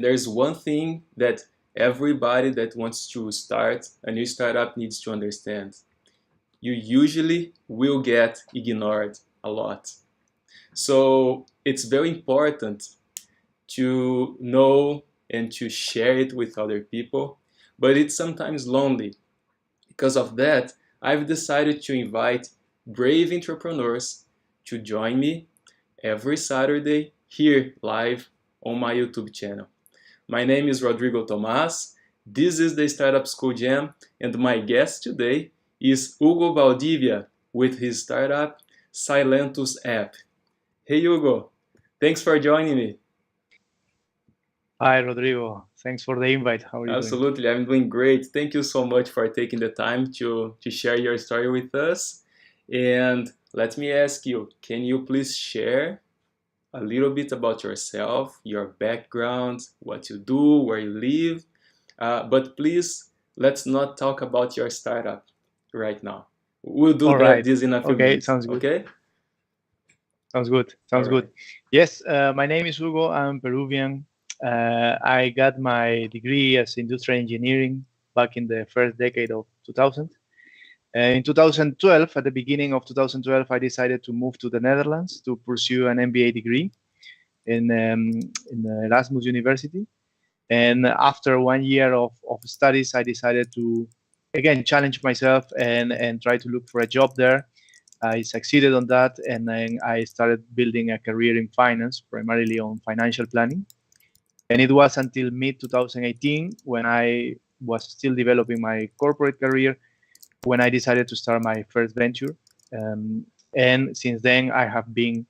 There's one thing that everybody that wants to start a new startup needs to understand. You usually will get ignored a lot. So it's very important to know and to share it with other people, but it's sometimes lonely. Because of that, I've decided to invite brave entrepreneurs to join me every Saturday here live on my YouTube channel. My name is Rodrigo Tomas. This is the Startup School Jam, and my guest today is Hugo Valdivia with his startup Silentus App. Hey Hugo, thanks for joining me. Hi, Rodrigo. Thanks for the invite. How are you doing? Absolutely, I'm doing great. Thank you so much for taking the time to share your story with us. And let me ask you, can you please share a little bit about yourself, your background, what you do, where you live? But please, let's not talk about your startup right now. We'll do All that right. this in a few Okay, minutes, sounds good. okay? Sounds good. All Sounds good. right. Yes, my name is Hugo. I'm Peruvian. I got my degree as industrial engineering back in the first decade of 2000. In 2012, at the beginning of 2012, I decided to move to the Netherlands to pursue an MBA degree in Erasmus University. And after 1 year of studies, I decided to again challenge myself and try to look for a job there. I succeeded on that, and then I started building a career in finance, primarily on financial planning. And it was until mid 2018 when I was still developing my corporate career when I decided to start my first venture. And since then, I have been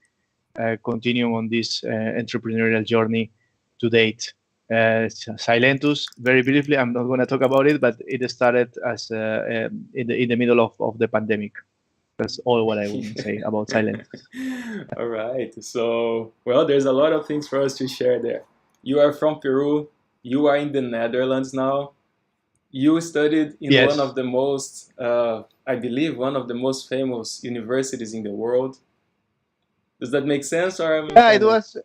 continuing on this entrepreneurial journey to date. Silentus, very briefly, I'm not going to talk about it, but it started as in the middle of the pandemic. That's all what I want to say about Silentus. All right. So, well, there's a lot of things for us to share there. You are from Peru. You are in the Netherlands now. You studied in one Yes. of the most, I believe, one of the most famous universities in the world. Does that make sense, or I'm Yeah, it kind of was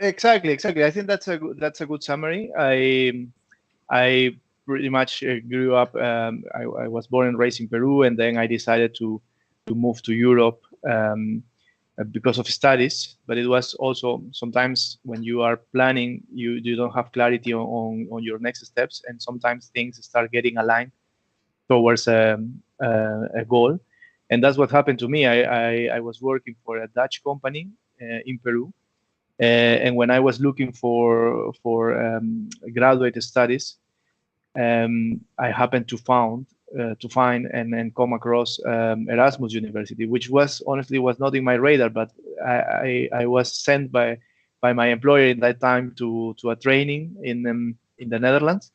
exactly. I think that's a good summary. I pretty much grew up. I was born and raised in Peru, and then I decided to move to Europe because of studies. But it was also sometimes when you are planning, you don't have clarity on your next steps, and sometimes things start getting aligned towards a goal. And that's what happened to me. I was working for a Dutch company in Peru, and when I was looking for graduate studies, I happened to find and come across Erasmus University, which was honestly was not in my radar, but I was sent by my employer in that time to a training in the Netherlands.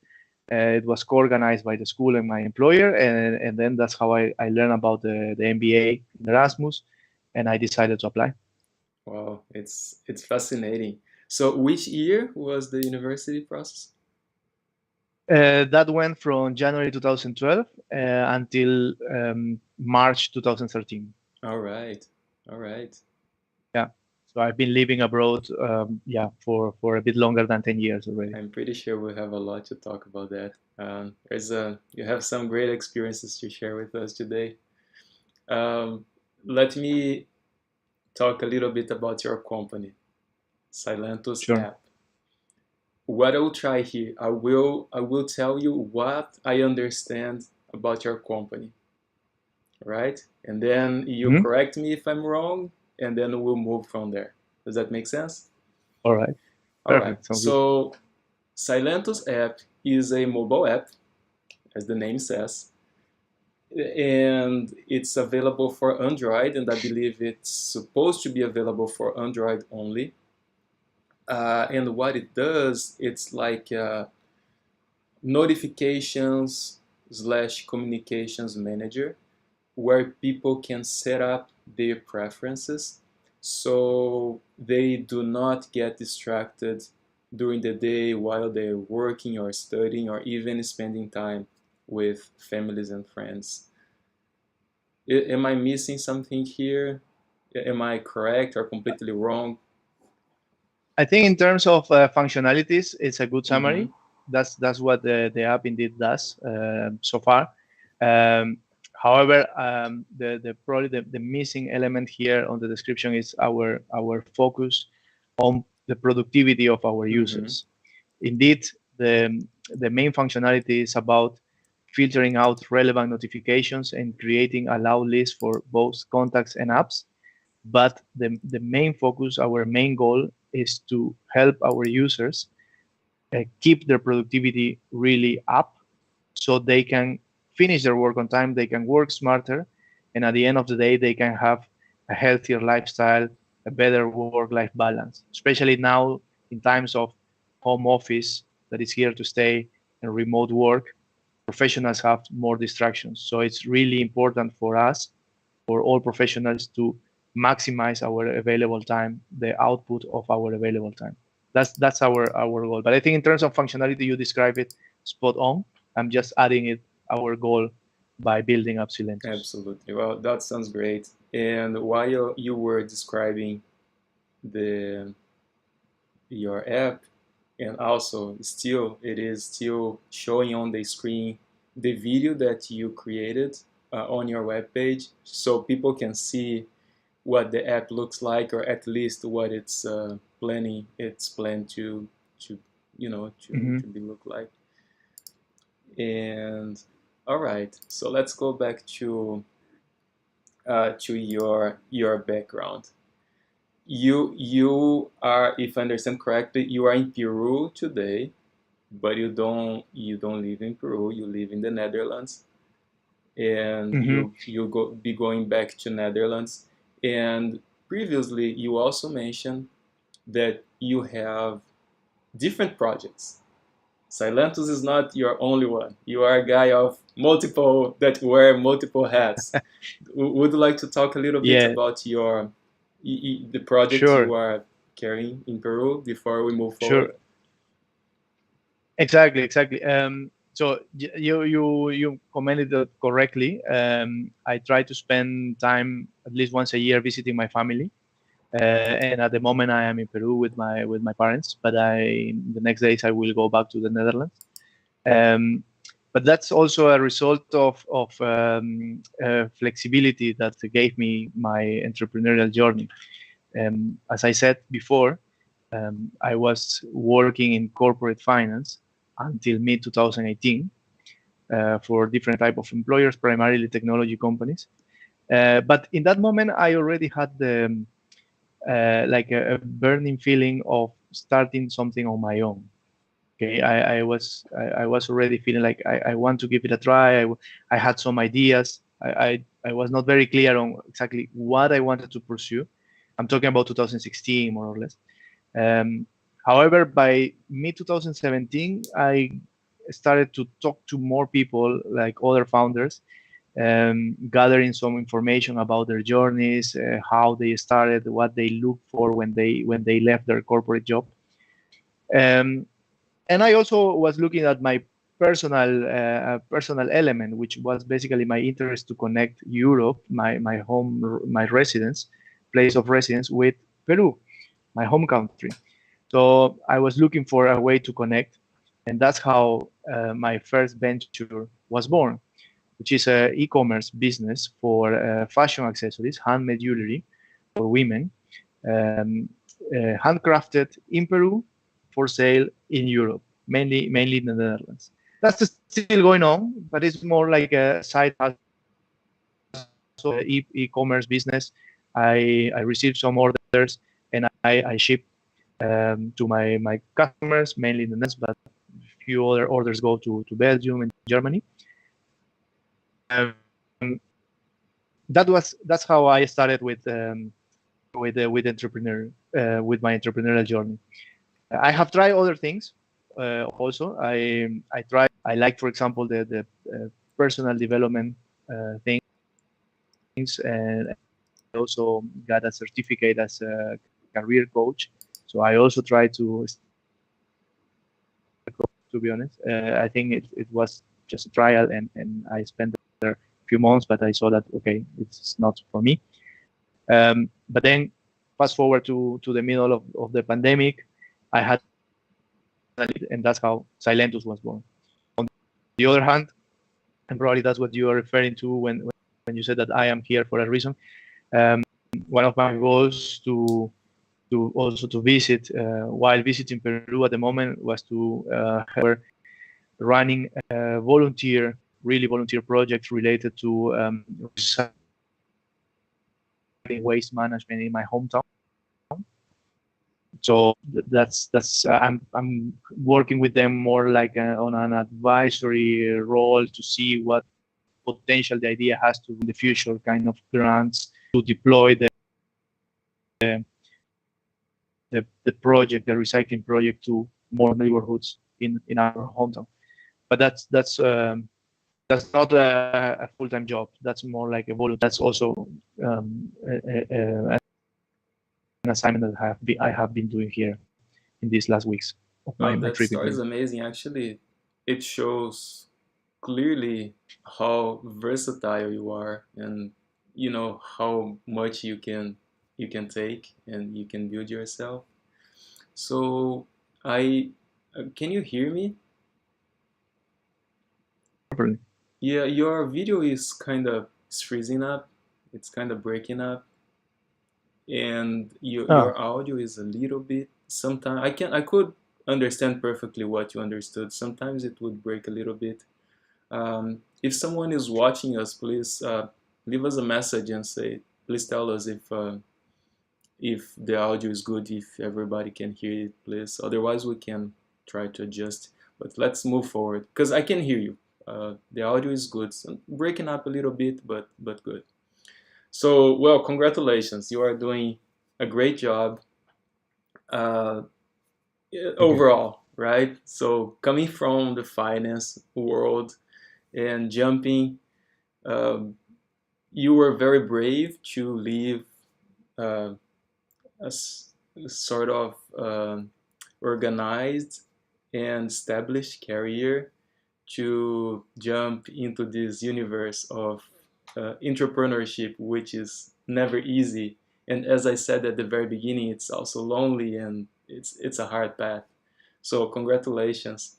It was co-organized by the school and my employer, and then that's how I learned about the MBA in Erasmus, and I decided to apply. wow, it's fascinating. So, which year was the university process? That went from January 2012 until March 2013. All right, all right. Yeah. So I've been living abroad, yeah, for a bit longer than 10 years already. I'm pretty sure we'll have a lot to talk about that. You have some great experiences to share with us today. Um, Let me talk a little bit about your company, Silentus Sure. App. What I'll try here, I will tell you what I understand about your company, right? And then you Hmm. correct me if I'm wrong, and then we'll move from there. Does that make sense? All right. All right. Perfect. Sounds good. So Silentus app is a mobile app, as the name says, and it's available for Android, and I believe it's supposed to be available for Android only. And what it does, it's like notifications slash communications manager where people can set up their preferences so they do not get distracted during the day while they're working or studying or even spending time with families and friends. Am I missing something here? Am I correct or completely wrong? I think in terms of functionalities, it's a good Mm-hmm. summary. That's what the app indeed does so far. Um, However, the probably the missing element here on the description is our focus on the productivity of our Mm-hmm. users. Indeed, the main functionality is about filtering out relevant notifications and creating a loud list for both contacts and apps. But the main focus, our main goal is to help our users keep their productivity really up so they can finish their work on time, they can work smarter, and at the end of the day, they can have a healthier lifestyle, a better work-life balance, especially now in times of home office that is here to stay and remote work. Professionals have more distractions. So it's really important for us, for all professionals, to maximize our available time, the output of our available time. That's our goal. But I think in terms of functionality, you describe it spot on. I'm just adding it our goal by building up Silentus. Absolutely. Well, that sounds great. And while you were describing the your app, and also still it is still showing on the screen the video that you created on your web page, so people can see what the app looks like, or at least what it's planned to Mm-hmm. to be look like. And all right, so let's go back to your background. You are, if I understand correctly, you are in Peru today, but you don't live in Peru. You live in the Netherlands, and Mm-hmm. you go be going back to Netherlands. And previously, you also mentioned that you have different projects. Silentus is not your only one. You are a guy of multiple that wear multiple hats. Would you like to talk a little bit Yeah, about the project you sure, are carrying in Peru before we move sure. forward? Exactly, exactly. So you commented that correctly. I try to spend time at least once a year visiting my family. And at the moment, I am in Peru with my parents. But the next days I will go back to the Netherlands. Um, but that's also a result of flexibility that gave me my entrepreneurial journey. As I said before, I was working in corporate finance until mid 2018 for different type of employers, primarily technology companies. But in that moment, I already had the like a burning feeling of starting something on my own. Okay, I was already feeling like I want to give it a try. I had some ideas. I was not very clear on exactly what I wanted to pursue. I'm talking about 2016 more or less. Um, However, by mid 2017, I started to talk to more people, like other founders, gathering some information about their journeys, how they started, what they look for when they left their corporate job. Um, and I also was looking at my personal element, which was basically my interest to connect Europe, my home, my residence, place of residence, with Peru, my home country. So I was looking for a way to connect, and that's how my first venture was born, which is a e-commerce business for fashion accessories, handmade jewelry for women, um, handcrafted in Peru for sale in Europe, mainly in the Netherlands. That's still going on, but it's more like a side hustle, e-commerce business. I received some orders and I ship to my customers, mainly in the Netherlands, but a few other orders go to Belgium and Germany. Um, that's how I started with entrepreneur with my entrepreneurial journey. I have tried other things also. I try. I like, for example, the personal development things, and I also got a certificate as a career coach. So I also try to be honest. I think it was just a trial, and I spent there a few months, but I saw that okay, it's not for me. But then fast forward to the middle of the pandemic. I had, and that's how Silentus was born. On the other hand, and probably that's what you are referring to when you said that I am here for a reason. One of my goals to also to visit while visiting Peru at the moment was to help running really volunteer projects related to waste management in my hometown. So that's I'm working with them more like on an advisory role to see what potential the idea has to in the future, kind of grants to deploy the project, the recycling project, to more neighborhoods in our hometown. But that's not a full-time job. That's more like a volunteer. That's also an assignment that I have been doing here in these last weeks of Well, my that trip in story is Peru. amazing. Actually, it shows clearly how versatile you are, and you know how much you can take and you can build yourself. So I can you hear me? Yeah, your video is kind of freezing up. It's kind of breaking up, and Oh, your audio is a little bit. Sometimes I could understand perfectly what you understood. Sometimes it would break a little bit. If someone is watching us, please leave us a message and say, please tell us if the audio is good, if everybody can hear it, please. Otherwise, we can try to adjust. But let's move forward because I can hear you. The audio is good, so breaking up a little bit, but good. So, well, congratulations. You are doing a great job uh, thank you. overall, right? So, coming from the finance world and jumping, um, you were very brave to leave uh, a sort of organized and established career to jump into this universe of entrepreneurship, which is never easy. And as I said at the very beginning, it's also lonely and it's a hard path. So congratulations.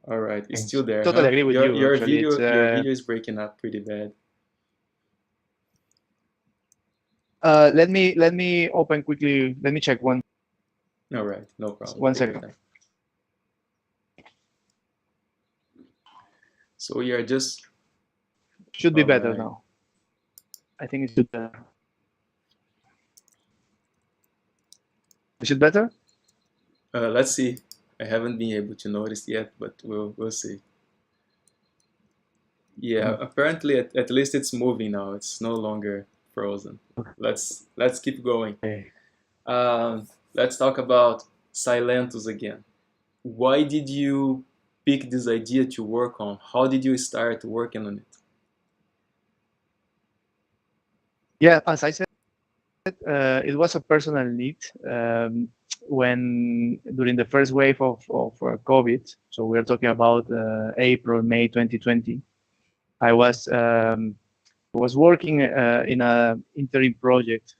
All right, it's still Thanks. there, Totally huh? agree with you. Actually, it's Your video is breaking up pretty bad. let me open quickly. Let me check All right, no problem. one Take your second. time. So we are just Should be all better right. now. I think it should. Is it better? Let's see. I haven't been able to notice yet, but we'll see. Yeah, apparently at least it's moving now. It's no longer frozen. Let's keep going. Okay. Let's talk about Silentus again. Why did you pick this idea to work on? How did you start working on it? Yeah, as I said, it was a personal need when during the first wave of COVID. So we're talking about April, May 2020. I was working in a interim project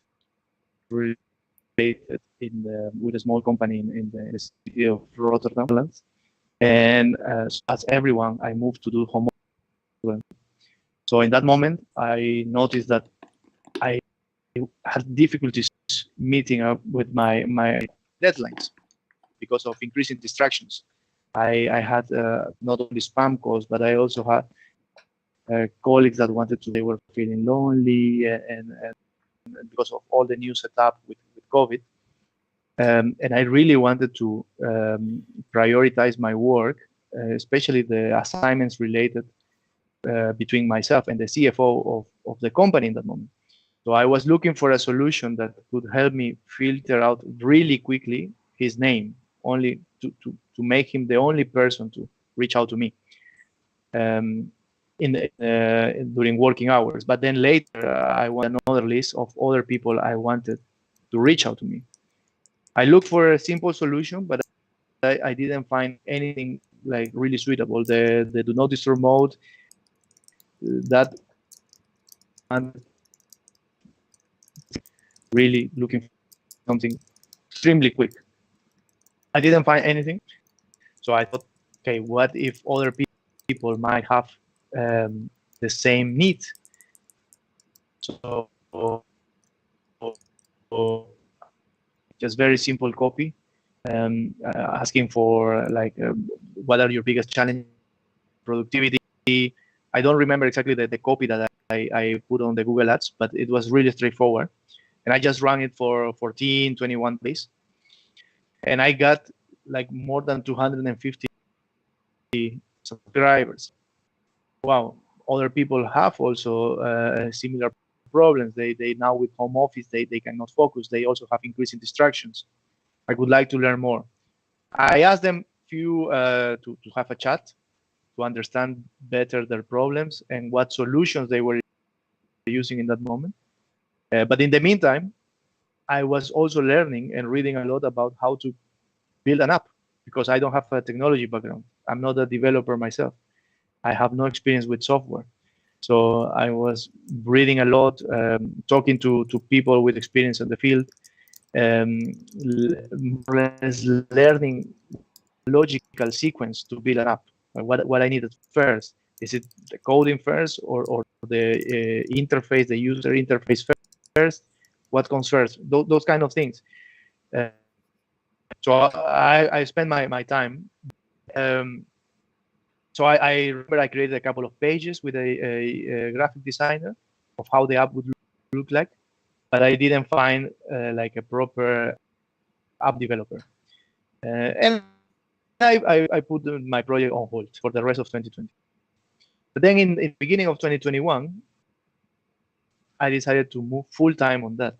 related with a small company in the city of Rotterdam, Netherlands. And as everyone, I moved to do home office. So in that moment, I noticed that I had difficulties meeting up with my deadlines because of increasing distractions. I had not only spam calls, but I also had colleagues that wanted to, they were feeling lonely and because of all the new setup with COVID. And I really wanted to prioritize my work, especially the assignments related between myself and the CFO of the company in that moment. So I was looking for a solution that could help me filter out really quickly his name, only to make him the only person to reach out to me during working hours. But then later, I want another list of other people I wanted to reach out to me. I looked for a simple solution, but I didn't find anything like really suitable. The do not disturb mode, that and really looking something extremely quick. I didn't find anything, so I thought, okay, what if other people might have the same needs? So just very simple copy, asking for like, what are your biggest challenges, productivity. I don't remember exactly the copy that I put on the Google Ads, but it was really straightforward. And I just ran it for 14, 21 days. And I got like more than 250 subscribers. Wow, other people have also similar problems. They now with home office, they cannot focus. They also have increasing distractions. I would like to learn more. I asked them few to have a chat to understand better their problems and what solutions they were using in that moment. But in the meantime, I was also learning and reading a lot about how to build an app because I don't have a technology background. I'm not a developer myself. I have no experience with software. So I was reading a lot, talking to people with experience in the field, more or less learning logical sequence to build an app. What I needed first. Is it the coding first or the interface, the user interface first? What comes first? Those kind of things. So I spend my time. Um, so I remember I created a couple of pages with a graphic designer of how the app would look like, but I didn't find like a proper app developer. And I put my project on hold for the rest of 2020. But then in the beginning of 2021, I decided to move full time on that.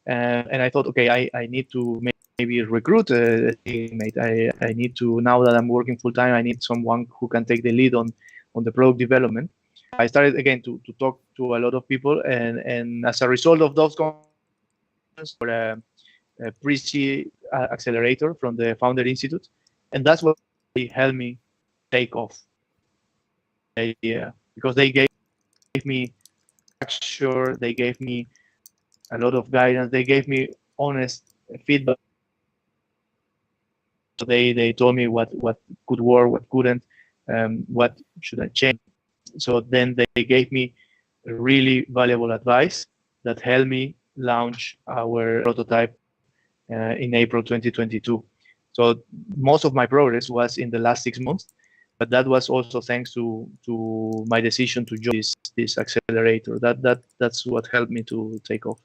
And I thought, okay, I need to maybe recruit a teammate. I need to, now that I'm working full time, I need someone who can take the lead on the product development. I started again to talk to a lot of people, and as a result of those conversations, for a pre-seed accelerator from the Founder Institute, and that's what helped me take off. Because they gave me structure, they gave me a lot of guidance, they gave me honest feedback. So they told me what could work, what couldn't, what should I change. So then they gave me really valuable advice that helped me launch our prototype in April 2022. So most of my progress was in the last 6 months, but that was also thanks to my decision to join this accelerator. That's what helped me to take off.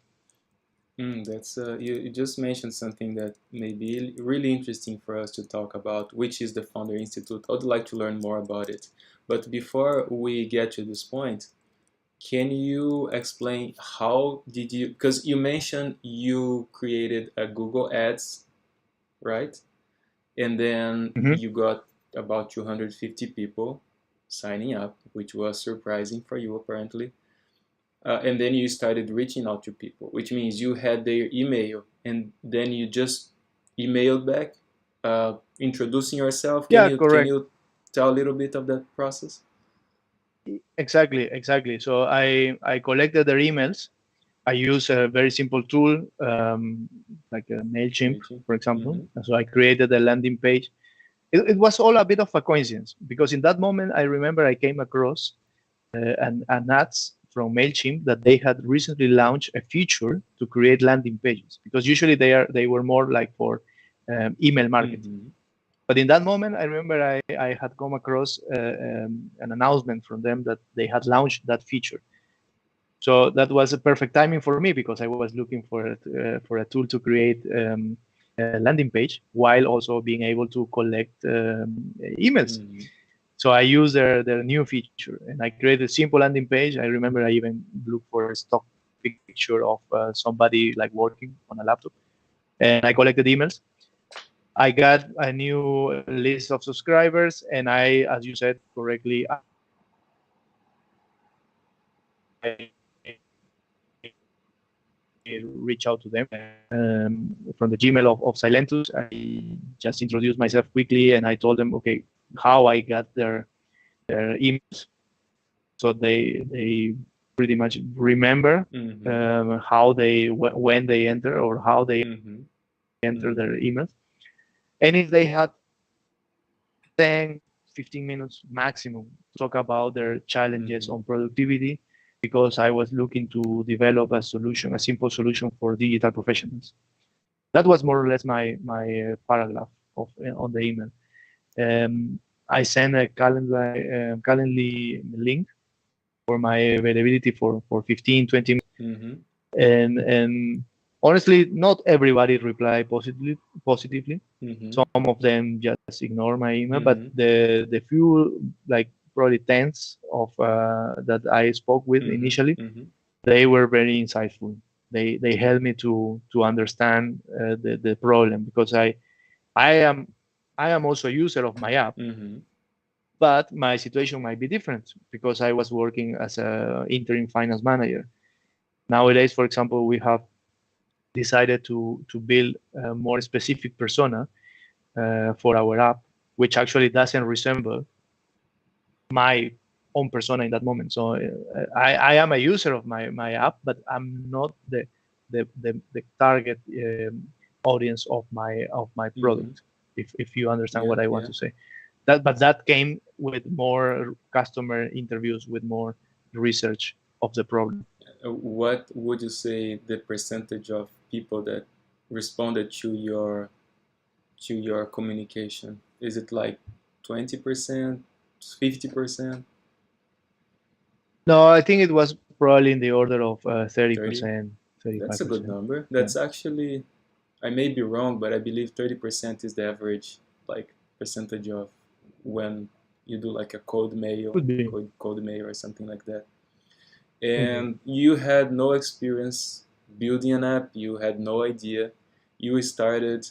That's you just mentioned something that may be really interesting for us to talk about, which is the Founder Institute. I would like to learn more about it. But before we get to this point, can you explain how did you, because you mentioned you created a Google Ads, right? And then Mm-hmm. you got about 250 people signing up, which was surprising for you apparently. And then you started reaching out to people, which means you had their email, and then you just emailed back, introducing yourself. Can Yeah, you correct. tell a little bit of that process? Exactly. So I collected their emails. I use a very simple tool, like a Mailchimp, Reaching. for example. Mm-hmm. And so I created a landing page. It was all a bit of a coincidence because in that moment I remember I came across an ads from Mailchimp that they had recently launched a feature to create landing pages, because usually they were more like for email marketing. Mm-hmm. But in that moment, I remember I had come across an announcement from them that they had launched that feature. So that was a perfect timing for me because I was looking for a tool to create a landing page while also being able to collect emails. Mm-hmm. So I used their new feature and I created a simple landing page. I remember I even looked for a stock picture of somebody like working on a laptop, and I collected emails. I got a new list of subscribers, and I, as you said correctly, I reach out to them from the Gmail of Silentus. I just introduced myself quickly, and I told them, okay, how I got their emails. So they pretty much remember how they when they enter or how they enter their emails. And if they had 10, 15 minutes maximum to talk about their challenges on productivity, because I was looking to develop a solution, a simple solution for digital professionals. That was more or less my paragraph on the email. I sent a Calendly link for my availability for 15, 20 minutes. And honestly, not everybody replied positively. Some of them just ignore my email, but the few, like probably tens of that I spoke with initially, they were very insightful. They helped me to understand the problem, because I am also a user of my app, but my situation might be different because I was working as a interim finance manager. Nowadays, for example, we have decided to build a more specific persona for our app, which actually doesn't resemble my own persona in that moment. So I am a user of my app, but I'm not the target audience of my product. If you understand what I want to say, that came with more customer interviews, with more research of the problem. What would you say the percentage of people that responded to your communication? Is it like 20%, 50%? No, I think it was probably in the order of 30%, 35%. That's a good number. That's actually, I may be wrong, but I believe 30% is the average like percentage of when you do like a cold mail, cold mail or something like that. And you had no experience building an app. You had no idea. You started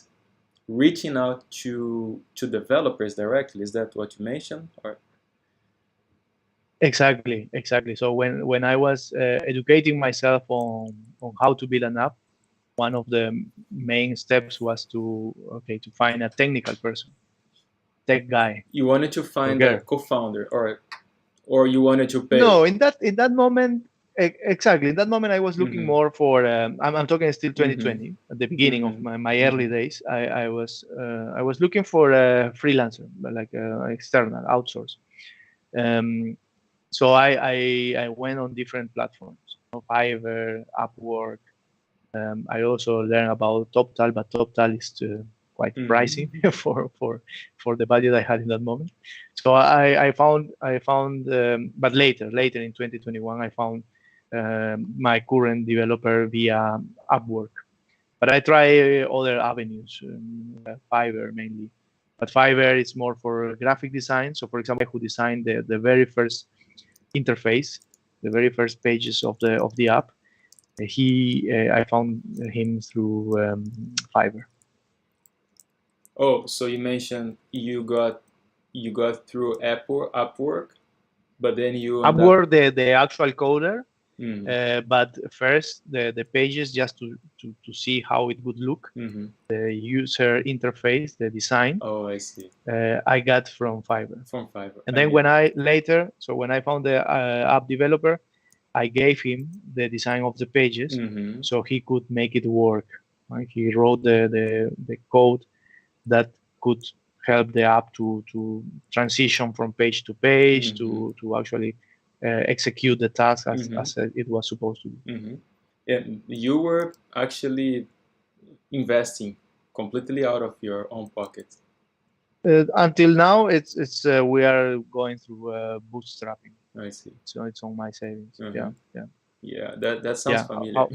reaching out to developers directly. Is that what you mentioned? Or Exactly. So when I was educating myself on how to build an app, one of the main steps was to find a technical person, tech guy. You wanted to find a co-founder, or you wanted to pay? No, in that moment, exactly. In that moment, I was looking more for. I'm talking still 2020, at the beginning of my early days. I was looking for a freelancer, like external outsource. So I went on different platforms, Fiverr, Upwork. I also learned about TopTal, but TopTal is quite pricey for the budget I had in that moment. So I found, but later in 2021, I found my current developer via Upwork. But I try other avenues, Fiverr mainly. But Fiverr is more for graphic design. So, for example, who designed the very first interface, the very first pages of the app. I found him through Fiverr. Oh, so you mentioned you got through Upwork, but then you Upwork the actual coder. But first the pages, just to see how it would look, the user interface, the design. Oh, I see. I got from Fiverr. And then when I found the app developer, I gave him the design of the pages so he could make it work. Right? He wrote the code that could help the app to transition from page to page, to actually execute the task as it was supposed to do. And you were actually investing completely out of your own pocket. Until now, it's we are going through bootstrapping. I see. So it's on my savings. Yeah, that sounds familiar.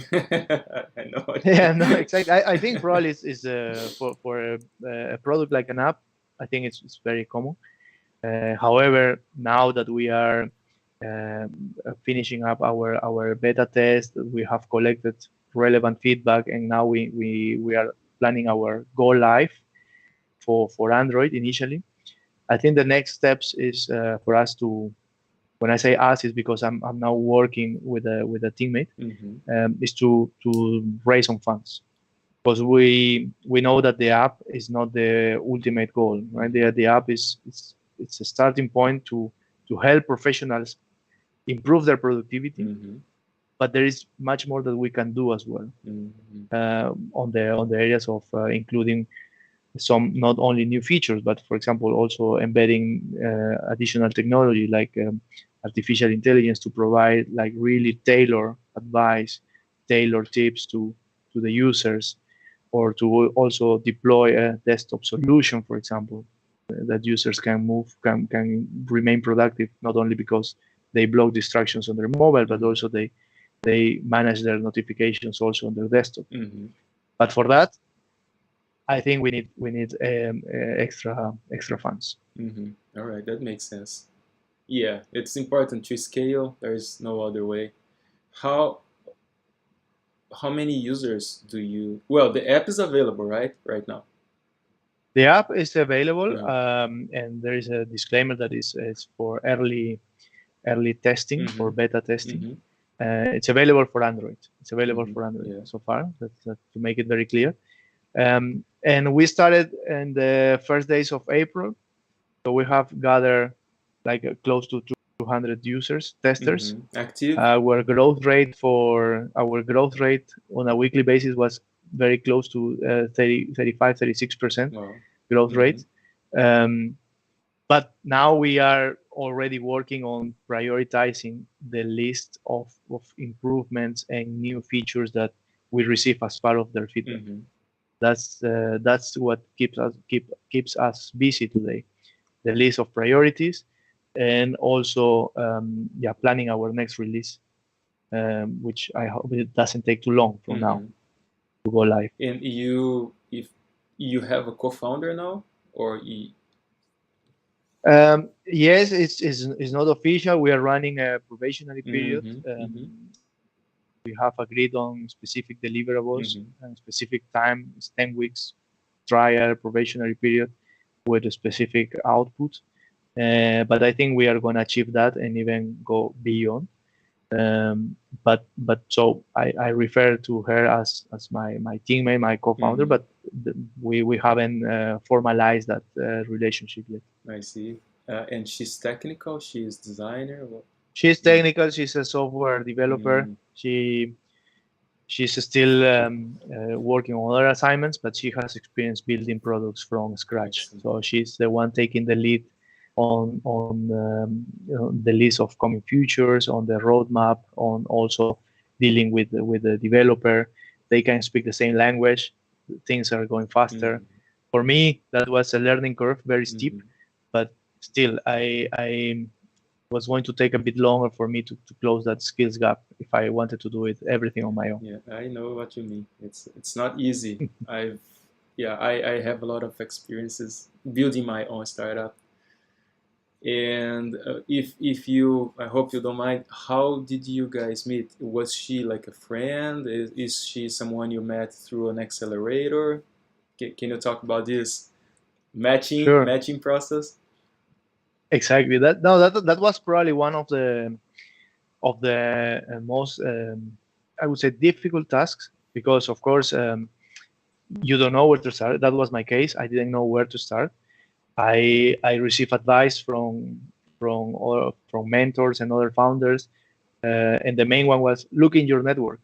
I know. Yeah, no, exactly. I think probably is for a product like an app, I think it's very common. However, now that we are finishing up our beta test, we have collected relevant feedback, and now we are planning our go live for Android initially. I think the next steps is for us to, when I say us, is because I'm now working with a teammate, is to raise some funds, because we know that the app is not the ultimate goal, right? The app is it's a starting point to help professionals improve their productivity, Mm-hmm. but there is much more that we can do as well Mm-hmm. on the areas of including some not only new features, but for example also embedding additional technology like artificial intelligence to provide like really tailor advice, tailor tips to the users, or to also deploy a desktop solution, for example, that users can move can remain productive not only because they block distractions on their mobile, but Mm-hmm. also they manage their notifications also on their desktop. Mm-hmm. But for that, I think we need extra funds. Mm-hmm. All right, that makes sense. Yeah, it's important to scale. There's no other way. How how many users do you? Well, the app is available, right now. The app is available, Uh-huh. and there is a disclaimer that is for early testing, Mm-hmm. for beta testing. Mm-hmm. It's available for Android. It's available Mm-hmm. for Android Yeah. so far. That to make it very clear. And we started in the first days of April, so we have gathered like close to 200 users, testers. Mm-hmm. Active. Our growth rate on a weekly basis was very close to 30, 35, 36% Wow. growth Mm-hmm. rate. Um, but now we are already working on prioritizing the list of improvements and new features that we receive as part of their feedback. Mm-hmm. That's what keeps us busy today. The list of priorities, and also planning our next release, which I hope it doesn't take too long from now Mm-hmm. to go live. And you, if you have a co-founder now, or you, Yes, it's not official. We are running a probationary period. mm-hmm. Mm-hmm. We have agreed on specific deliverables Mm-hmm. and specific time. It's 10 weeks trial probationary period with a specific output. But I think we are going to achieve that and even go beyond. But so I refer to her as my teammate, my co-founder, Mm-hmm. but we haven't formalized that relationship yet. I see. And she's technical. She's designer. What? She's Mm-hmm. technical. She's a software developer. Mm-hmm. She's still working on other assignments, but she has experience building products from scratch. Excellent. So she's the one taking the lead on the list of coming features, on the roadmap, on also dealing with the developer. They can speak the same language. Things are going faster. Mm-hmm. For me, that was a learning curve, very steep, Mm-hmm. but still, I was going to take a bit longer for me to close that skills gap if I wanted to do it everything on my own. Yeah, I know what you mean. It's not easy. I have a lot of experiences building my own startup. And if you, I hope you don't mind, how did you guys meet? Was she like a friend? Is she someone you met through an accelerator? Can you talk about this Sure, matching process? exactly. That was probably one of the most I would say difficult tasks because of course you don't know where to start. That was my case. I didn't know where to start. I received advice from mentors and other founders, and the main one was look in your network.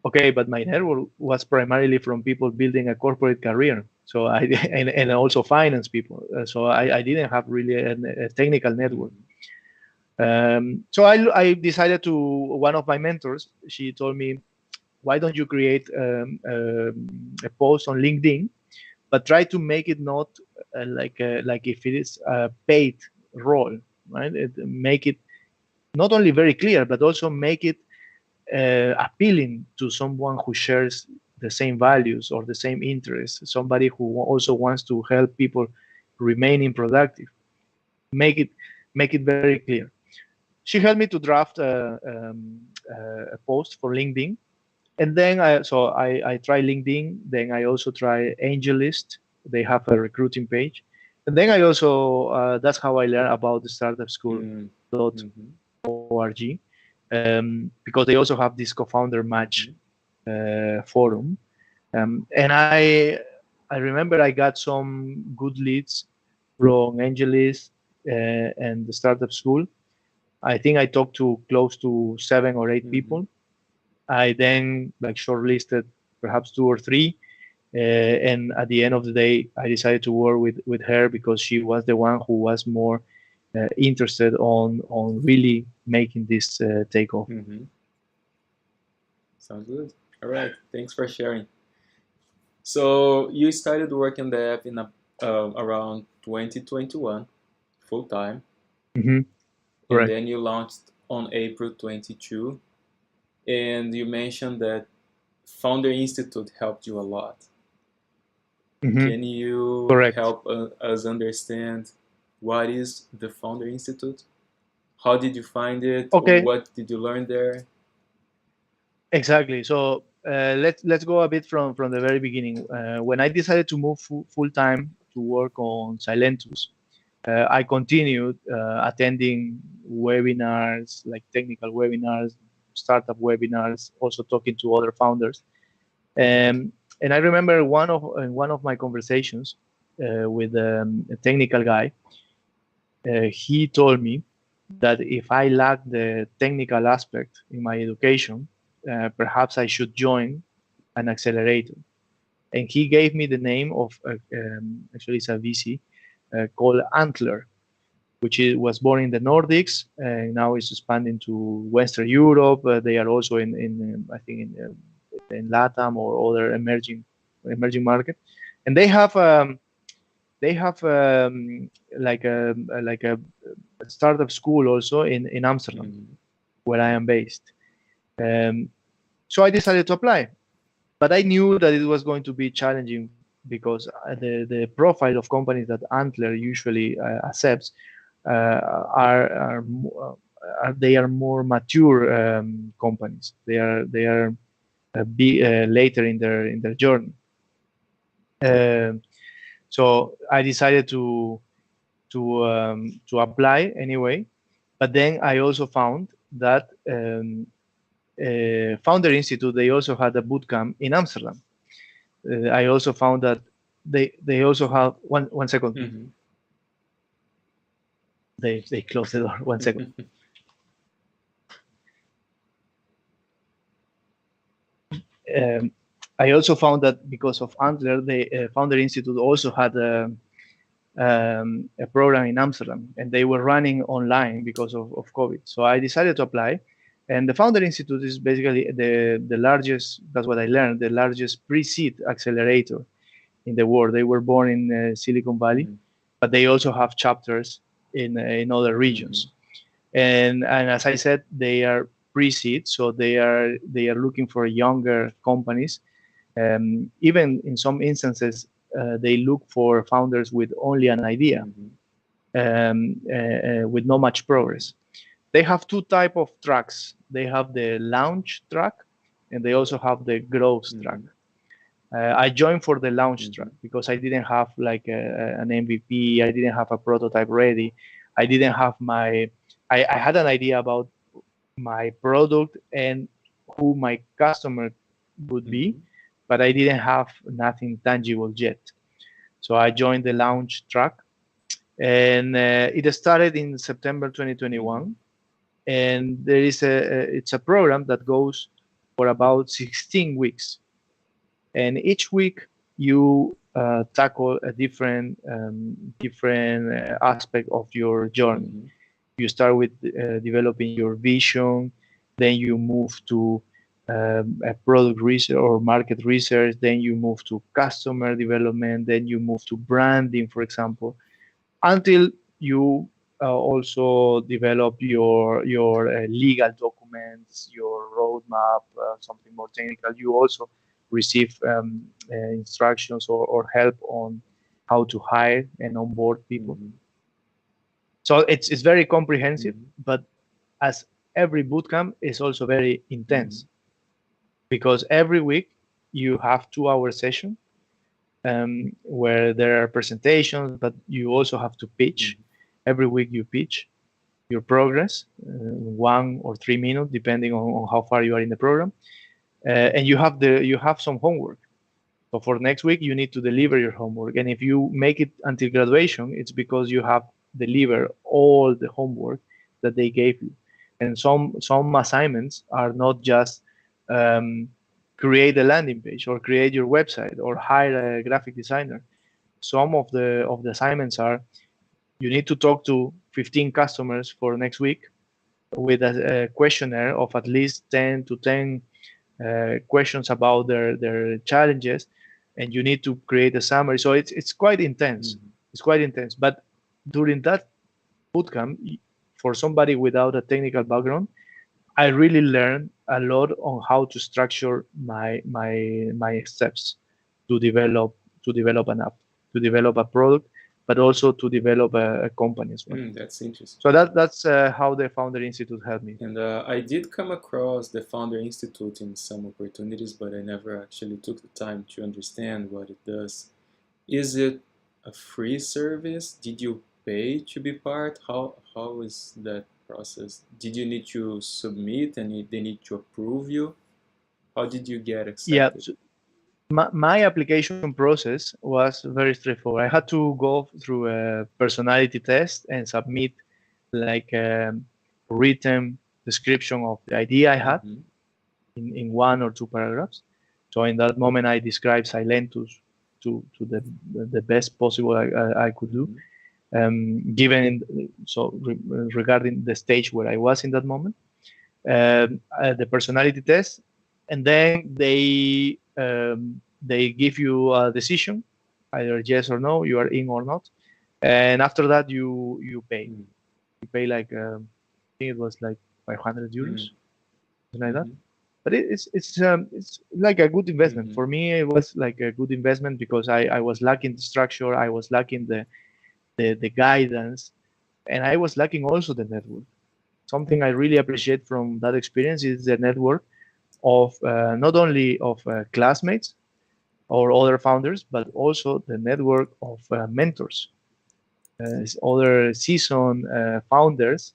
Okay, but my network was primarily from people building a corporate career. So I and also finance people. So I didn't have really a technical network. Mm-hmm. So I decided to one of my mentors. She told me, why don't you create a post on LinkedIn, but try to make it not like if it is a paid role, right? Make it not only very clear, but also make it appealing to someone who shares the same values or the same interests, somebody who also wants to help people remaining productive. Make it make it very clear. She helped me to draft a post for LinkedIn, and then I try LinkedIn. Then I also try AngelList. They have a recruiting page, and then I also that's how I learned about the startup school Mm-hmm. org, because they also have this co-founder match Mm-hmm. forum. And I remember I got some good leads from AngelList and the startup school. I think I talked to close to 7 or 8 Mm-hmm. people. I then like shortlisted perhaps 2 or 3, and at the end of the day, I decided to work with her because she was the one who was more interested on really making this takeoff. Mm-hmm. Sounds good. All right. Thanks for sharing. So you started working the app in around 2021, full time, Hmm. and Correct. then you launched on April 22. And you mentioned that Founder Institute helped you a lot. Hmm. Can you Correct. help us understand what is the Founder Institute? How did you find it? Okay. What did you learn there? Exactly. So let's go a bit from the very beginning. When I decided to move full time to work on Silentus, I continued attending webinars, like technical webinars, startup webinars, also talking to other founders. And I remember in one of my conversations with a technical guy, he told me that if I lack the technical aspect in my education, perhaps I should join an accelerator. And he gave me the name of actually it's a VC called Antler, which was born in the Nordics and now is expanding to Western Europe. They are also in I think in LATAM or other emerging market, and they have like a startup school also in Amsterdam, Mm-hmm. where I am based. Um, so I decided to apply, but I knew that it was going to be challenging because the profile of companies that Antler usually accepts they are more mature companies. They are later in their journey. Um so I decided to apply anyway. But then I also found that Founder Institute they also had a bootcamp in Amsterdam. I also found that they also have one second, please. Mm-hmm. They closed the door. 1 second. Um, I also found that because of Antler, the Founder Institute also had a program in Amsterdam, and they were running online because of COVID. So I decided to apply, and the Founder Institute is basically the largest. That's what I learned. The largest pre-seed accelerator in the world. They were born in Silicon Valley, Mm-hmm. but they also have chapters in other Mm-hmm. regions. And as I said, they are pre-seed, so they are looking for younger companies. Even in some instances, they look for founders with only an idea, Mm-hmm. with not much progress. They have two type of tracks. They have the launch track, and they also have the growth track. Mm-hmm. I joined for the launch Mm-hmm. track because I didn't have like an MVP. I didn't have a prototype ready. I didn't have my. I had an idea about my product and who my customer would be, Mm-hmm. but I didn't have nothing tangible yet. So I joined the launch track, and it started in September Mm-hmm. 2021. And there is it's a program that goes for about 16 weeks, and each week you tackle a different aspect of your journey. Mm-hmm. You start with developing your vision, then you move to a product research or market research, then you move to customer development, then you move to branding, for example, until you also develop your legal documents, your roadmap, something more technical. You also receive instructions or help on how to hire and onboard people. Mm-hmm. So it's very comprehensive, Mm-hmm. but as every bootcamp is also very Mm-hmm. intense because every week you have 2 hour session where there are presentations, but you also have to pitch. Every week you pitch your progress, 1 or 3 minutes, depending on how far you are in the program, and you have some homework. So for next week, you need to deliver your homework, and if you make it until graduation, it's because you have delivered all the homework that they gave you. And some assignments are not just um, create a landing page or create your website or hire a graphic designer. Some of the assignments are you need to talk to 15 customers for next week with a questionnaire of at least 10 to 10 questions about their challenges, and you need to create a summary. So it's quite intense. Mm-hmm. It's quite intense. But during that bootcamp, for somebody without a technical background, I really learned a lot on how to structure my steps to develop an app, to develop a product, but also to develop a company as well. That's interesting. So that's how the Founder Institute helped me. And I did come across the Founder Institute in some opportunities, but I never actually took the time to understand what it does. Is it a free service? Did you pay to be part? How is that process? Did you need to submit and they need to approve you? How did you get Yeah, accepted? so my application process was very straightforward. I had to go through a personality test and submit like a written description of the idea I had Mm-hmm. in 1 or 2 paragraphs. So in that moment, I described Silentus to the best possible I could do, Mm-hmm. given regarding the stage where I was in that moment, the personality test, and then they give you a decision, either yes or no, you are in or not, and after that you pay. Mm-hmm. You pay like I think it was like 500 euros, something like that. Mm-hmm. But it's like a good investment Mm-hmm. for me. It was like a good investment because I was lacking the structure, I was lacking the guidance, and I was lacking also the network. Something I really appreciate from that experience is the network of not only of classmates or other founders, but also the network of mentors, other seasoned founders.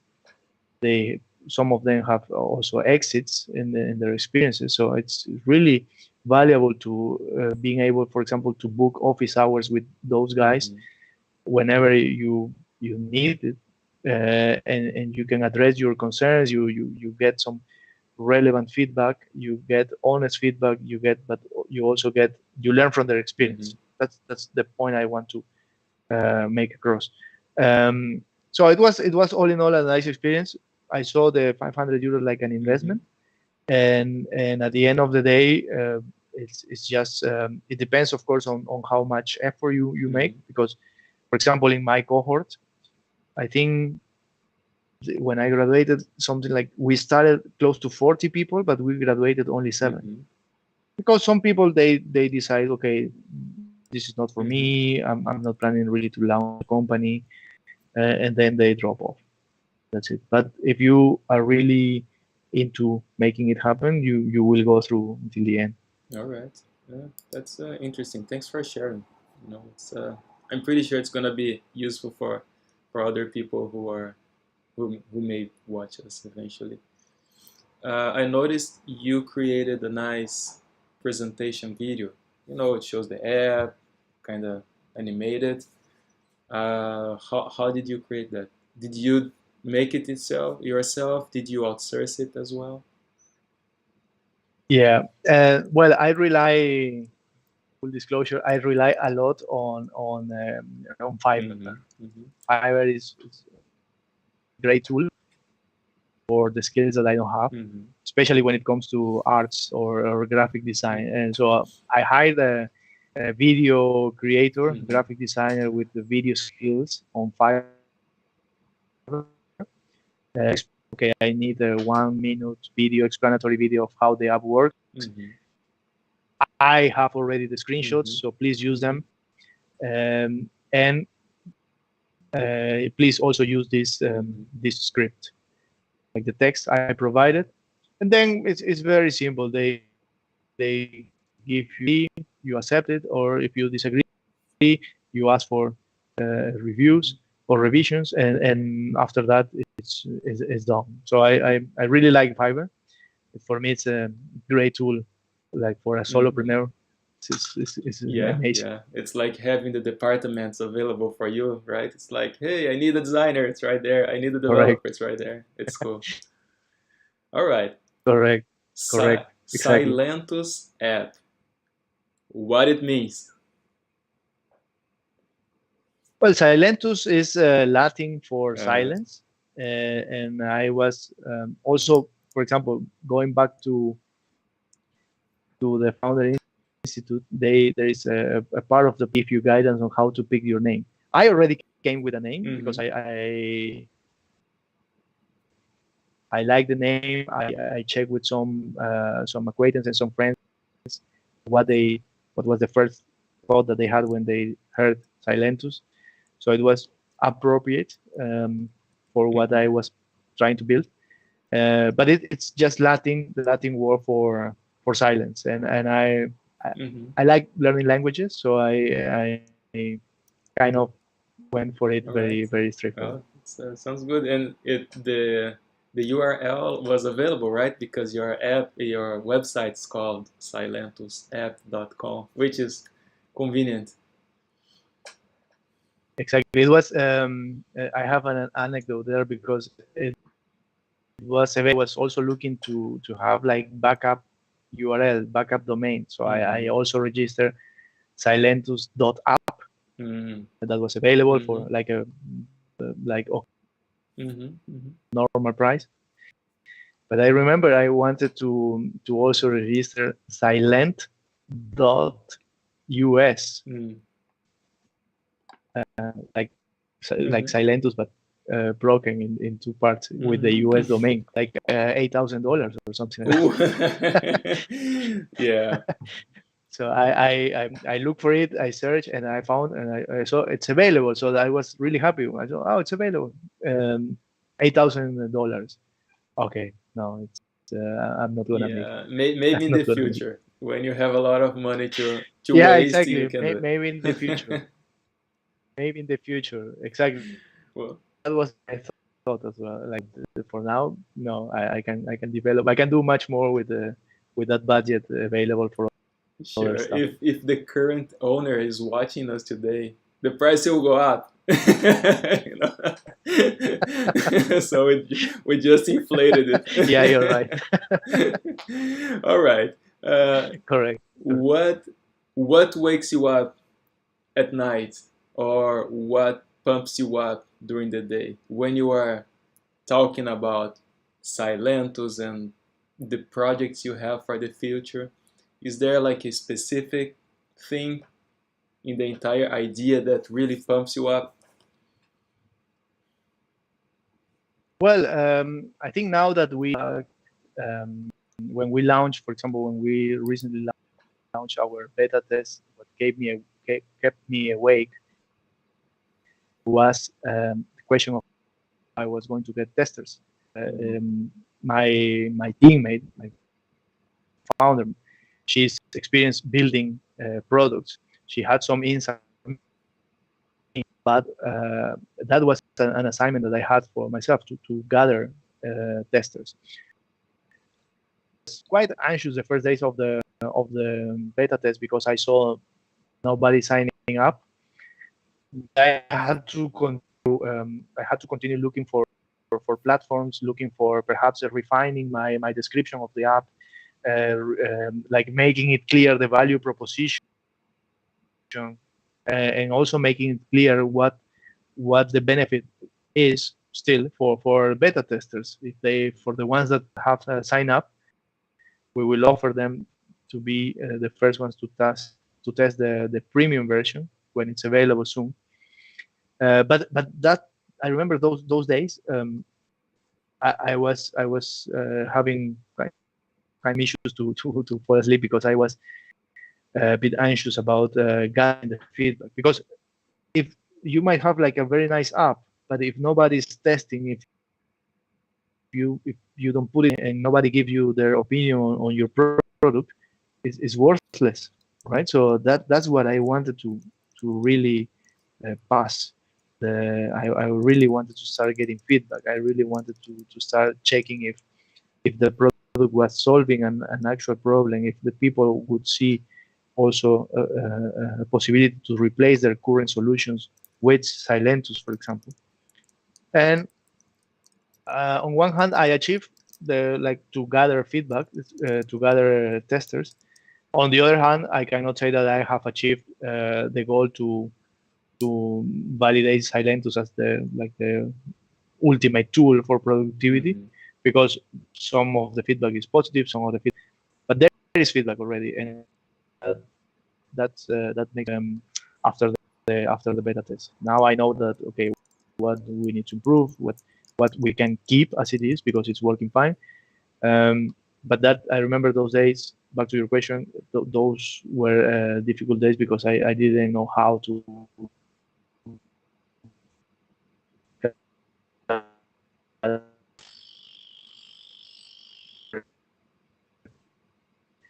They Some of them have also exits in their experiences, so it's really valuable to being able, for example, to book office hours with those guys Mm-hmm. whenever you need it, and you can address your concerns. You get some relevant feedback, you get honest feedback, but you also you learn from their Mm-hmm. experience. That's the point I want to make across. So it was all in all a nice experience. I saw the 500 euros like an Mm-hmm. investment, and at the end of the day, it's just it depends, of course, on how much effort you make. Mm-hmm. Because, for example, in my cohort, I think when I graduated, something like we started close to 40 people, but we graduated only 7, Mm-hmm. because some people they decide, okay, this is not for Mm-hmm. me. I'm not planning really to launch a company, and then they drop off. That's it. But if you are really into making it happen, you will go through until the end. All right. That's interesting. Thanks for sharing. It's I'm pretty sure it's gonna be useful for other people who may watch us eventually. I noticed you created a nice presentation video. It shows the app, kind of animated. How did you create that? Did you make it yourself? Did you outsource it as well? Yeah. Well, I rely, full disclosure, I rely a lot on Fiverr. Mm-hmm. Mm-hmm. Fiverr is a great tool for the skills that I don't have, Mm-hmm. especially when it comes to arts or graphic design. And so I hired a video creator, Mm-hmm. graphic designer with the video skills on Fiverr. Okay, I need a 1 minute video, explanatory video of how the app works. Mm-hmm. I have already the screenshots, Mm-hmm. so please use them. And please also use Mm-hmm. this script, like the text I provided. And then it's very simple. They give you, you accept it, or if you disagree, you ask for reviews or revisions, and after that it's done. So I really like Fiverr. For me, it's a great tool, like for a Mm-hmm. solopreneur. is Yeah, amazing. yeah. It's like having the departments available for you, right? It's like, hey, I need a designer, it's right there. I need a developer, Correct, it's right there. It's cool. All right. correct, correct. Exactly. Silentus App. What it means? Well, Silentus is Latin for Uh, silence, and I was also, for example, going back to the Founder Institute. There is a part of the give you guidance on how to pick your name. I already came with a name because mm-hmm, I like the name. I checked with some acquaintances and some friends what they what was the first thought that they had when they heard Silentus. So it was appropriate for what mm-hmm, I was trying to build. But it's just the Latin word for silence, and I mm-hmm. I like learning languages, so I kind of went for it All very right. very straightforward. Well, sounds good. And the URL was available, right? Because your website's called silentusapp.com, which is convenient. Exactly. It was I have an anecdote there because it was also looking to have like backup URL, backup domain. So I Mm-hmm. also registered silentus.app Mm-hmm. that was available Mm-hmm. for like a like Mm-hmm. Mm-hmm. normal price. But I remember I wanted to also register silent.us, Mm-hmm. like like Mm-hmm. Silentus, but broken in two parts with the US Mm-hmm. domain, like $8,000 or something like Ooh. that. Yeah. So I looked for it, I searched, and I found, and I saw it's available. So I was really happy. I saw, oh, it's available, $8,000. Okay, no, it's I'm not gonna make it. Yeah. Maybe I'm in the not gonna make it. future, when you have a lot of money to Yeah, waste, you exactly. can do Maybe in the future. it. Maybe in the future. Exactly. Well, That was my thought as well. Like for now, no, I can develop. I can do much more with that budget available for other sure. stuff. If the current owner is watching us today, the price will go up. You know? So we just inflated Yeah, you're right. it. All right. Uh, Correct. what what wakes you up at night, or what pumps you up during the day when you are talking about Silentus and the projects you have for the future? Is there like a specific thing in the entire idea that really pumps you up? Well, I think now that when we launched, for example, when we recently launched our beta test, what kept me awake was the question of I was going to get testers. Mm-hmm. My teammate, my founder, she's experienced building products. She had some insight, but that was an assignment that I had for myself to gather testers. I was quite anxious the first days of the beta test because I saw nobody signing up. I had to continue looking for platforms, looking for perhaps refining my description of the app, like making it clear the value proposition, and also making it clear what the benefit is still for beta testers. If they for the ones that have signed up, we will offer them to be the first ones to test the premium version when it's available soon. But that I remember those days. I was having kind of issues to fall asleep because I was a bit anxious about getting the feedback. Because if you might have like a very nice app, but if nobody's testing, if you don't put it and nobody gives you their opinion on your product, it's worthless, right? So that's what I wanted to really pass. I really wanted to start getting feedback. I really wanted to start checking if the product was solving an actual problem, if the people would see also a possibility to replace their current solutions with Silentus, for example. And on one hand, I achieved to gather feedback, to gather testers. On the other hand, I cannot say that I have achieved the goal to validate Silentus as the ultimate tool for productivity, Mm-hmm. because some of the feedback is positive, some of the feedback, but there is feedback already, and that makes after the beta test. Now I know that, okay, what do we need to improve, what we can keep as it is because it's working fine. But that I remember those days. Back to your question, those were difficult days because I didn't know how to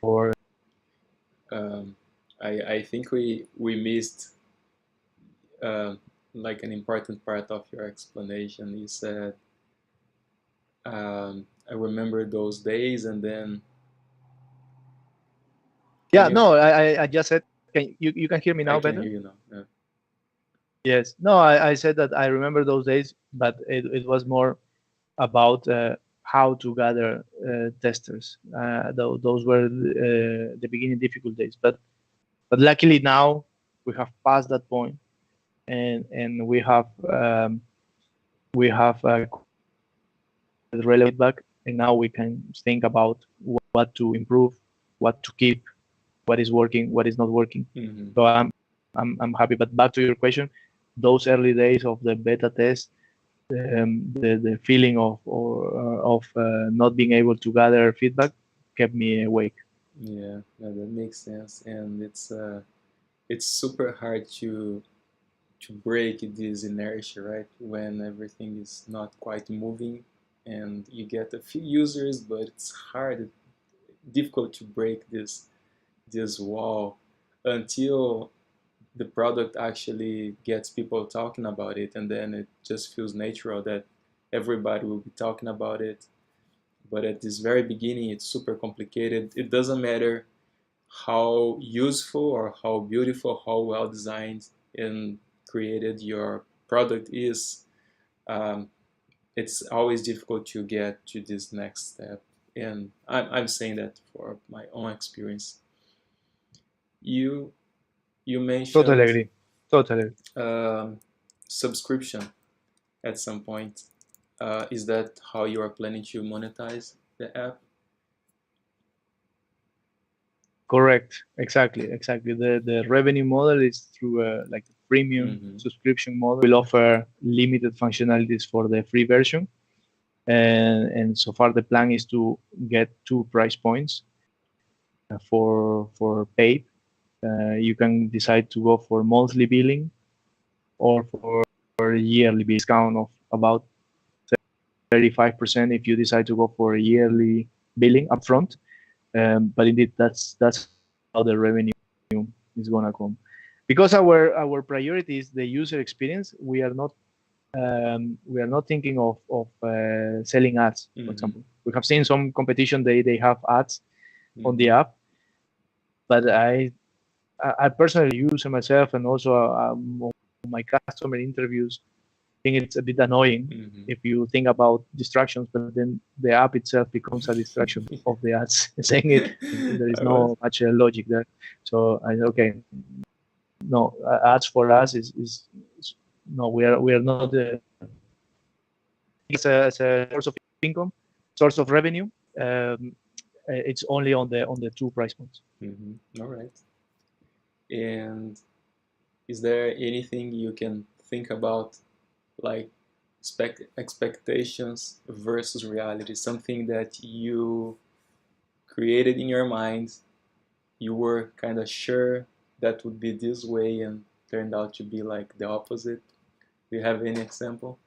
or Um, I think we missed uh, like an important part of your explanation. You said, I remember those days, and then can yeah, you? no, I just said, you can hear me I now can better? hear you now. Yeah. Yes. No, I said that I remember those days, but it was more about how to gather testers. Those were the beginning difficult days, but luckily now we have passed that point, and we have relevant feedback, and now we can think about what to improve, what to keep, what is working, what is not working. Mm-hmm. So I'm happy. But back to your question, those early days of the beta test, the feeling of not being able to gather feedback kept me awake. Yeah, yeah, that makes sense, and it's super hard to break this inertia, right? When everything is not quite moving, and you get a few users, but it's hard, difficult to break this wall until the product actually gets people talking about it, and then it just feels natural that everybody will be talking about it. But at this very beginning, it's super complicated. It doesn't matter how useful or how beautiful, how well designed and created your product is. Um, it's always difficult to get to this next step. And I'm saying that for my own experience. You you Totally mentioned agree. Totally. um, subscription at some point. Is that how you are planning to monetize the app? Correct. Exactly. The revenue model is through like a premium Mm-hmm. subscription model. We'll offer limited functionalities for the free version, and so far the plan is to get two price points for paid. You can decide to go for monthly billing or for yearly discount of about 35% if you decide to go for a yearly billing upfront. But indeed, that's how the revenue is gonna come. Because our priority is the user experience. We are not thinking of selling ads, for Mm-hmm. example. We have seen some competition, they have ads on the Mm-hmm. app, but I personally use it myself, and also on my customer interviews, I think it's a bit annoying Mm-hmm. if you think about distractions, but then the app itself becomes a distraction of the ads saying it. There is I was. no much logic there. So okay, no, ads for us is no, we are not as a source of income, source of revenue. It's only on the two price points. Mm-hmm. All right. And is there anything you can think about, like expectations versus reality? Something that you created in your mind, you were kind of sure that would be this way, and turned out to be like the opposite. Do you have any example?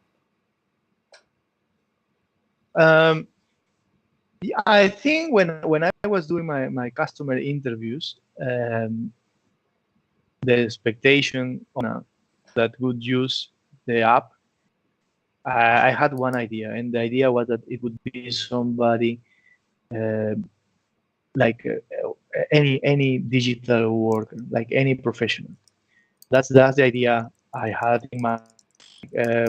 Um, yeah, I think when I was doing my customer interviews, the expectation that would use the app, I had one idea, and the idea was that it would be somebody uh, like any digital worker, like any professional. That's the idea I had in mind.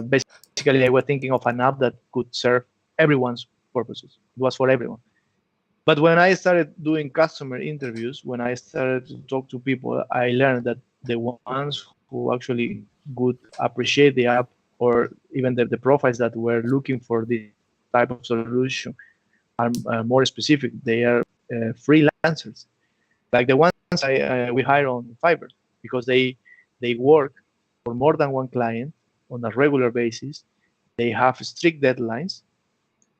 Basically, I was thinking of an app that could serve everyone's purposes. It was for everyone. But when I started doing customer interviews, when I started to talk to people, I learned that the ones who actually would appreciate the app, or even the profiles that were looking for this type of solution, are more specific. They are freelancers, like the ones we hire on Fiverr, because they work for more than one client on a regular basis. They have strict deadlines,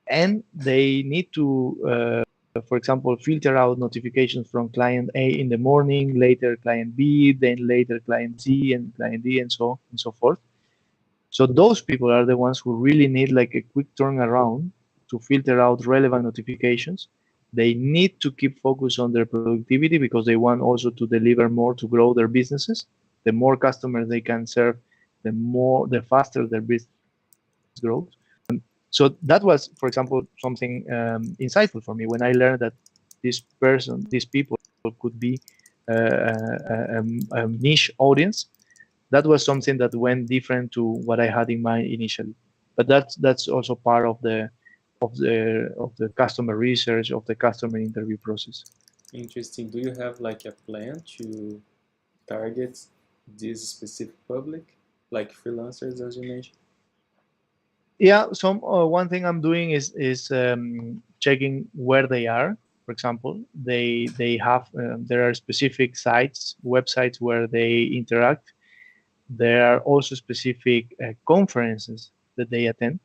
and they need to, for example, filter out notifications from client A in the morning, later client B, then later client C and client D, and so forth. So those people are the ones who really need like a quick turnaround to filter out relevant notifications. They need to keep focus on their productivity because they want also to deliver more to grow their businesses. The more customers they can serve, the faster their business grows. So that was, for example, something insightful for me when I learned that these people could be a niche audience. That was something that went different to what I had in mind initially. But that's also part of the customer research, of the customer interview process. Interesting. Do you have like a plan to target this specific public, like freelancers, as you mentioned? Yeah, one thing I'm doing is checking where they are. For example, they have there are specific sites, websites where they interact. There are also specific conferences that they attend.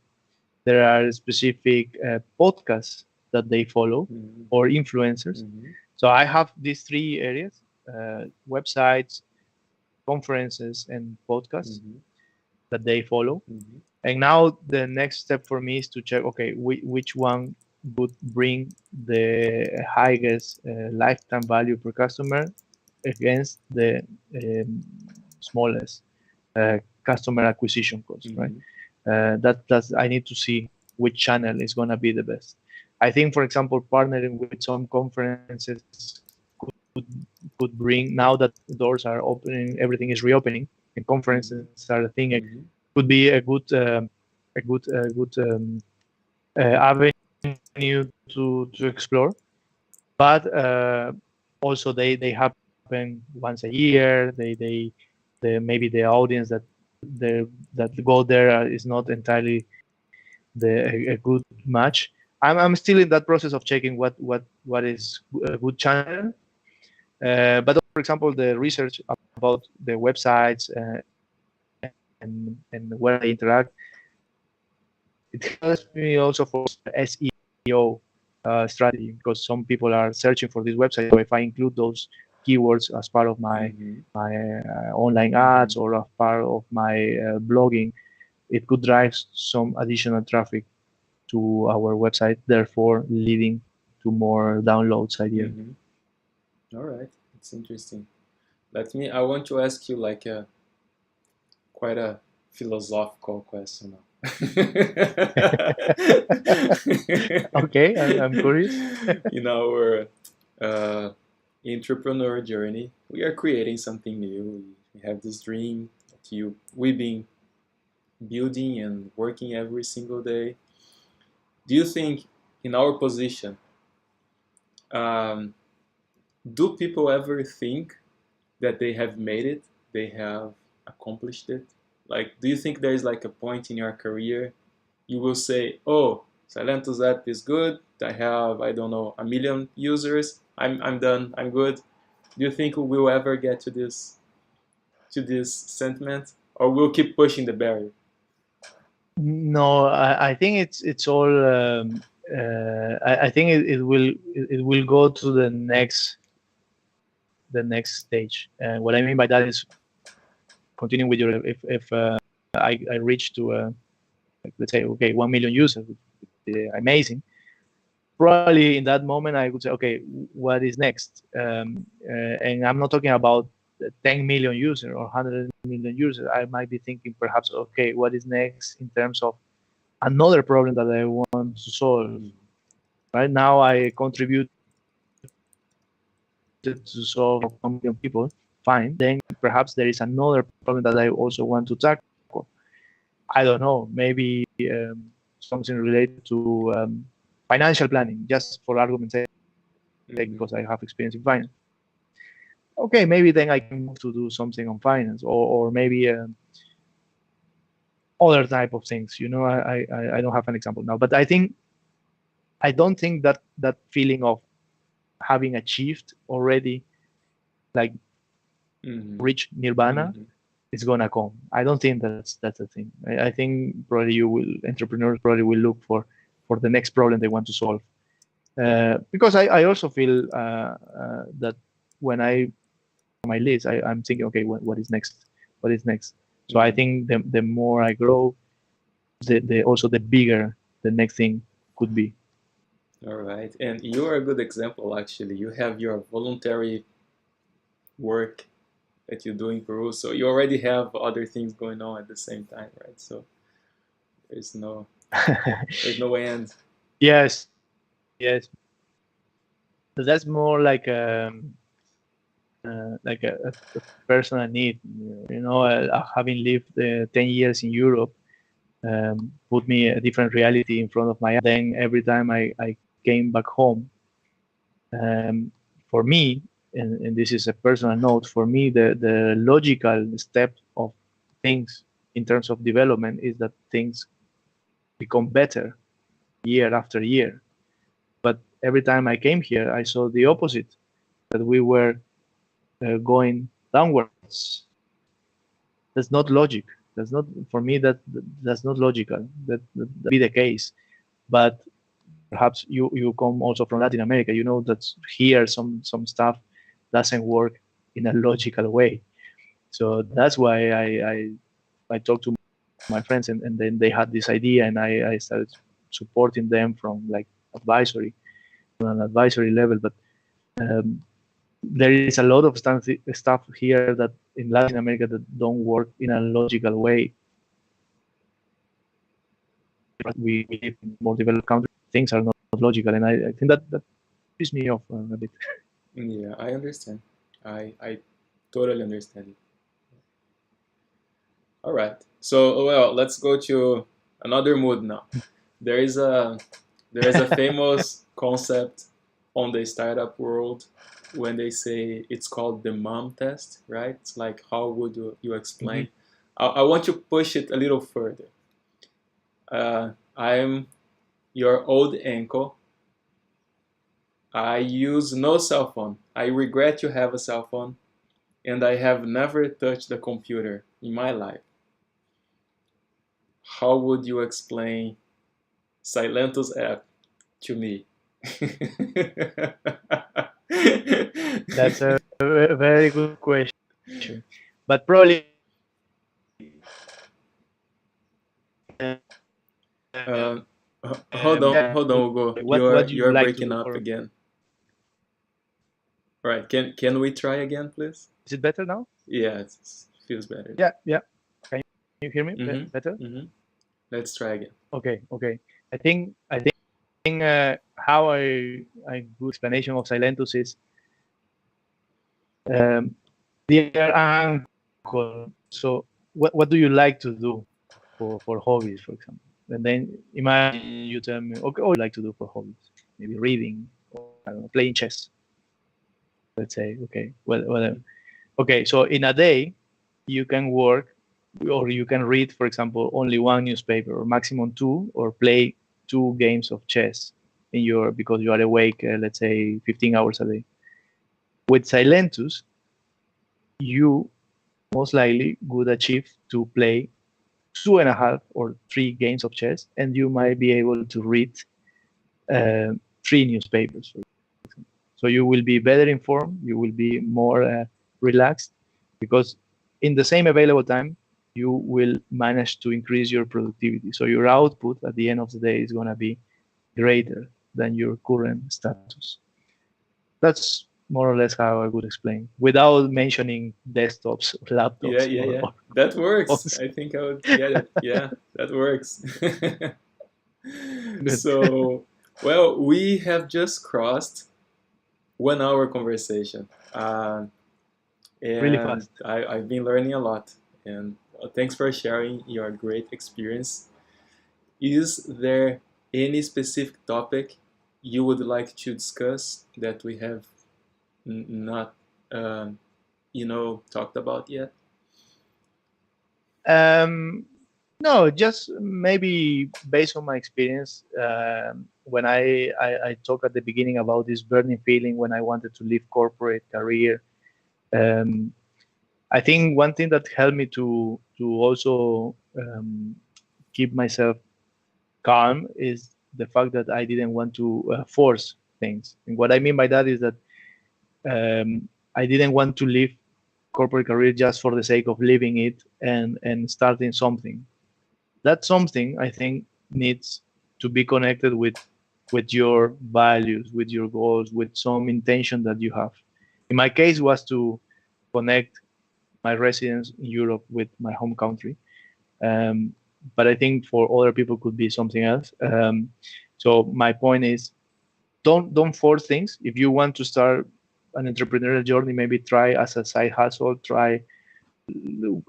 There are specific podcasts that they follow, Mm-hmm. or influencers. Mm-hmm. So I have these three areas: websites, conferences, and podcasts Mm-hmm. that they follow. Mm-hmm. And now the next step for me is to check, okay, which one would bring the highest lifetime value per customer against the um, smallest customer acquisition cost, right? Mm-hmm. That's I need to see which channel is going to be the best. I think, for example, partnering with some conferences could bring, now that doors are opening, everything is reopening, and Mm-hmm. conferences are a thing. It Mm-hmm. could be a good avenue to explore. But also they happen once a year. Maybe the audience that go there is not entirely a good match. I'm still in that process of checking what is a good channel. But for example, the research about the websites and where they interact, it helps me also for SEO strategy, because some people are searching for this website. So if I include those keywords as part of my Mm-hmm. online ads, or as part of my blogging, it could drive some additional traffic to our website, therefore leading to more downloads ideally. Mm-hmm. All right, it's interesting. I want to ask you like a quite a philosophical question now. Okay, I'm curious. In our uh, entrepreneur journey, we are creating something new. We have this dream that we've been building and working every single day. Do you think, in our position, um, do people ever think that they have made it, they have accomplished it? Like, do you think there's like a point in your career you will say, "Oh, Silentus App is good. I have, I don't know, 1 million users. I'm done. I'm good." Do you think we will ever get to this sentiment, or we'll keep pushing the barrier? No, I think it's all. I think it will go to the next stage. And what I mean by that is continuing with your, if I reach to like, let's say, okay, 1 million users, amazing. Probably in that moment I would say, okay, what is next? And I'm not talking about 10 million users or 100 million users. I might be thinking perhaps, okay, what is next in terms of another problem that I want to solve. Mm-hmm. Right now, I contribute to solve for 1 million people, fine. Then perhaps there is another problem that I also want to tackle. I don't know, maybe something related to financial planning, just for argument's sake, because I have experience in finance. Okay, maybe then I can move to do something on finance, or maybe other type of things. You know, I don't have an example now, but I don't think that that feeling of having achieved already, like reach nirvana, is gonna come. I don't think that's a thing. I think probably entrepreneurs probably will look for the next problem they want to solve. Because I also feel that when I my list, I'm thinking, okay, what is next? What is next? So I think the more I grow, the also the bigger the next thing could be. All right, and you're a good example. Actually, you have your voluntary work that you do in Peru, so you already have other things going on at the same time, right? So there's no end. Yes, yes. So that's more like a personal need. You know, having lived 10 years in Europe, put me a different reality in front of my eyes. Then every time I came back home, for me, and this is a personal note, for me, the logical step of things in terms of development is that things become better year after year. But every time I came here, I saw the opposite, that we were going downwards. That's not logic. That's not, for me, that's not logical. That be the case. But perhaps you come also from Latin America. You know that here some stuff doesn't work in a logical way. So that's why I talked to my friends, and then they had this idea, and I started supporting them from like advisory, on an advisory level. But there is a lot of stuff here that in Latin America that don't work in a logical way. We live in more developed countries. Things are not logical, and I think that pisses me off a bit. Yeah, I understand. I totally understand. All right. So, well, let's go to another mood now. There is a famous concept on the startup world when they say it's called the mom test, right? It's like, how would you explain? I want to push it a little further. I'm your old uncle. I use no cell phone. I regret to have a cell phone, and I have never touched a computer in my life. How would you explain Silentus App to me? That's a very good question, but probably Hold on, Hugo. what you You're like to breaking do up for. again. All right, can we try again, please? Is it better now? Yeah, it feels better. Yeah. Can you hear me better? Let's try again. Okay. I think how a good explanation of Silentus is, dear uncle. So what do you like to do for hobbies, for example? And then imagine you tell me, okay, what do you like to do for hobbies? Maybe reading, or I don't know, playing chess. Let's say, okay, whatever. Okay, so in a day, you can work, or you can read, for example, only one newspaper, or maximum two, or play 2 games of chess because you are awake, let's say 15 hours a day. With Silentus, you most likely would achieve to play 2.5 or 3 games of chess, and you might be able to read 3 newspapers. So you will be better informed, you will be more relaxed, because in the same available time, you will manage to increase your productivity. So your output at the end of the day is going to be greater than your current status. That's more or less how I would explain, without mentioning desktops, or laptops, Yeah. or That works. phones. I think I would get it. Yeah, that works. Good. So, well, we have just crossed 1 hour conversation. Really And fast. I've been learning a lot. And thanks for sharing your great experience. Is there any specific topic you would like to discuss that we have not, um, talked about yet? Um, no, just maybe based on my experience, when I talked at the beginning about this burning feeling when I wanted to leave corporate career. Um, I think one thing that helped me to also keep myself calm is the fact that I didn't want to force things. And what I mean by that is that I didn't want to leave corporate career just for the sake of leaving it and starting something. That something I think needs to be connected with your values, with your goals, with some intention that you have. In my case, was to connect my residence in Europe with my home country. Um, but I think for other people could be something else. So my point is, don't force things. If you want to start an entrepreneurial journey, maybe try as a side hustle. Try,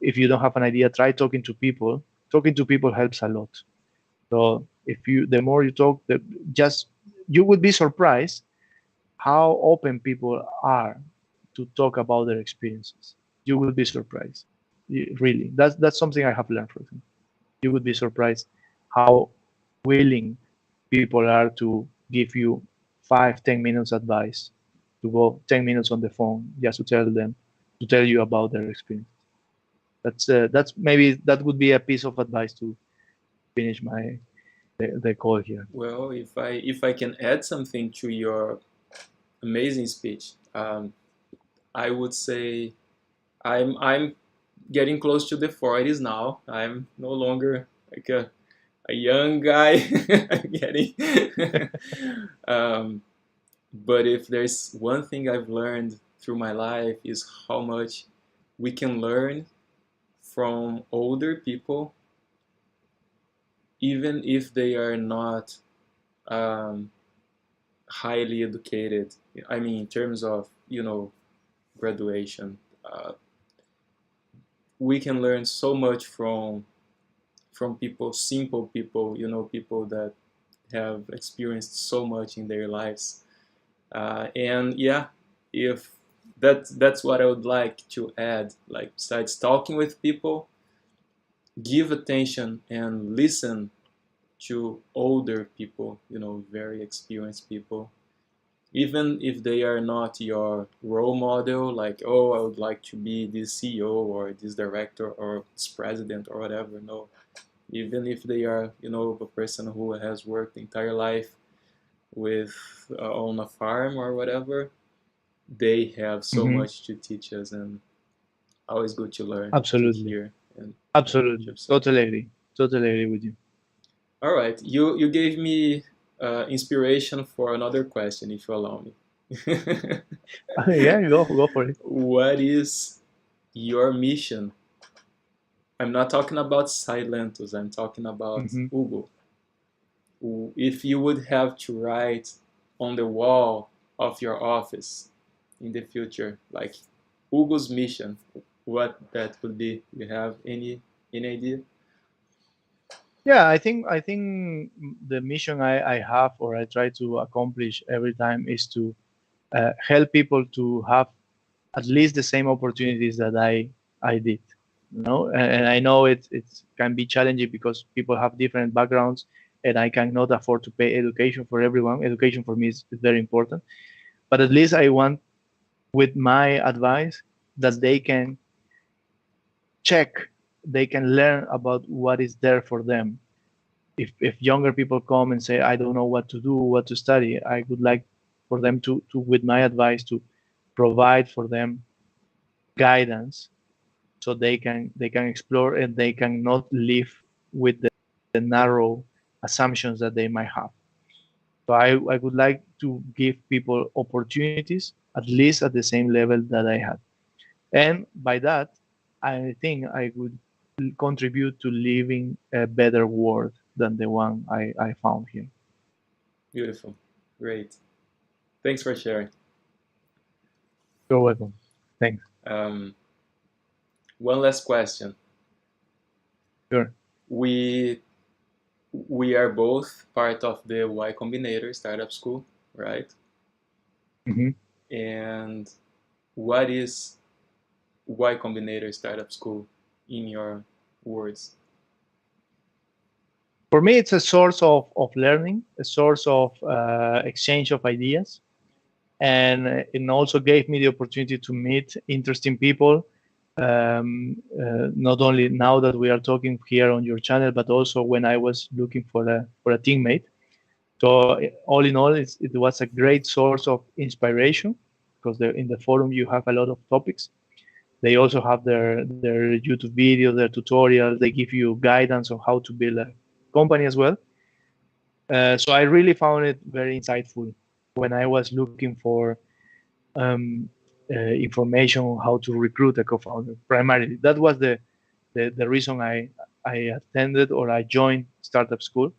if you don't have an idea, try talking to people. Talking to people helps a lot. So if you, the more you talk, the just you would be surprised how open people are to talk about their experiences. You will be surprised. Really, that's something I have learned from them. You would be surprised how willing people are to give you 5, 10 minutes advice, to go 10 minutes on the phone just to tell you about their experience. That's maybe that would be a piece of advice to finish the call here. Well, if I can add something to your amazing speech, I would say I'm getting close to the 40s now. I'm no longer like a young guy getting. um, but if there's one thing I've learned through my life is how much we can learn from older people, even if they are not um, highly educated. I mean, in terms of graduation, we can learn so much from people, simple people, people that have experienced so much in their lives. And yeah, if that's what I would like to add. Like besides talking with people, give attention and listen to older people, very experienced people. Even if they are not your role model, like, oh, I would like to be this CEO or this director or this president or whatever. No, even if they are, a person who has worked the entire life with on a farm or whatever, they have so Hmm. much to teach us, and always good to learn, to Absolutely, hear, and to absolutely, observe. totally agree with you. All right, you gave me inspiration for another question, if you allow me. Yeah, go for it. What is your mission? I'm not talking about Silentus, I'm talking about Hmm. Hugo. If you would have to write on the wall of your office in the future, like Hugo's mission, what that would be? You have any idea? Yeah, I think the mission I have or I try to accomplish every time is to help people to have at least the same opportunities that I did. And I know it can be challenging because people have different backgrounds, and I cannot afford to pay education for everyone. Education for me is very important, but at least I want with my advice that they can check, they can learn about what is there for them. If younger people come and say I don't know what to do, what to study, I would like for them to with my advice to provide for them guidance so they can explore and they can not live with the narrow assumptions that they might have. So I would like to give people opportunities at least at the same level that I had. And by that, I think I would contribute to living a better world than the one I found here. Beautiful, great. Thanks for sharing. You're welcome. Thanks. One last question. Sure. We are both part of the Y Combinator Startup School, right? Mm-hmm. And what is Y Combinator Startup School in your words? For me, it's a source of learning, a source of exchange of ideas, and it also gave me the opportunity to meet interesting people. Not only now that we are talking here on your channel, but also when I was looking for a teammate. So all in all, it was a great source of inspiration because in the forum you have a lot of topics. They also have their YouTube videos, their tutorials. They give you guidance on how to build a company as well. So I really found it very insightful when I was looking for um, information on how to recruit a co-founder. Primarily, that was the reason I attended or I joined startup school.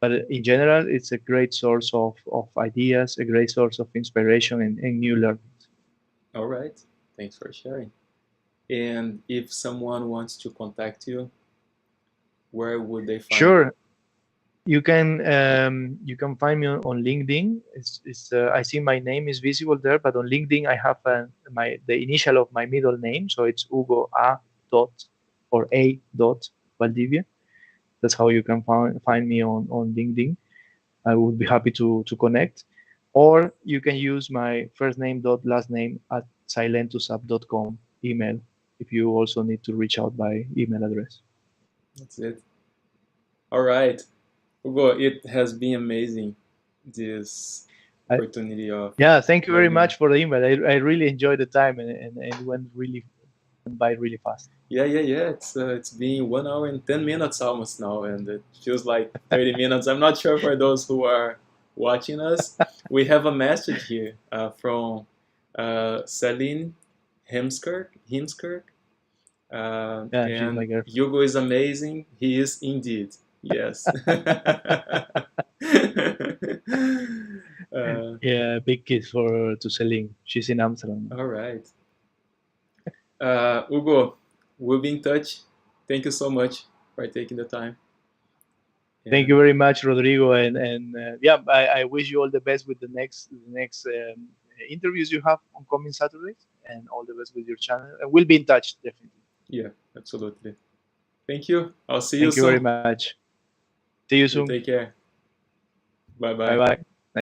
But in general, it's a great source of ideas, a great source of inspiration and new learnings. All right. Thanks for sharing. And if someone wants to contact you, where would they find you? Sure, you can find me on LinkedIn. I see my name is visible there, but on LinkedIn I have the initial of my middle name, so it's Hugo A dot or A dot Valdivia. That's how you can find me on LinkedIn. I would be happy to connect. Or you can use my first name dot last name at silentusapp.com email if you also need to reach out by email address. That's it. All right. Hugo, it has been amazing, this I, opportunity of yeah, thank you very learning. much for the email. I really enjoyed the time and it went by really fast. Yeah. It's been 1 hour and 10 minutes almost now, and it feels like 30 minutes. I'm not sure for those who are watching us. We have a message here from Celine Hemskirk. Yeah, she's And my girlfriend. Hugo is amazing. He is indeed. Yes. uh, Yeah, big kiss for to Celine. She's in Amsterdam. all right. Hugo, we'll be in touch. Thank you so much for taking the time. Thank And you very much, Rodrigo, and yeah, I wish you all the best with the next interviews you have on coming Saturdays, and all the best with your channel. And we'll be in touch definitely. yeah, absolutely. Thank you. I'll see you Thank you very soon. much. See you You soon. take care. Bye Bye bye. bye.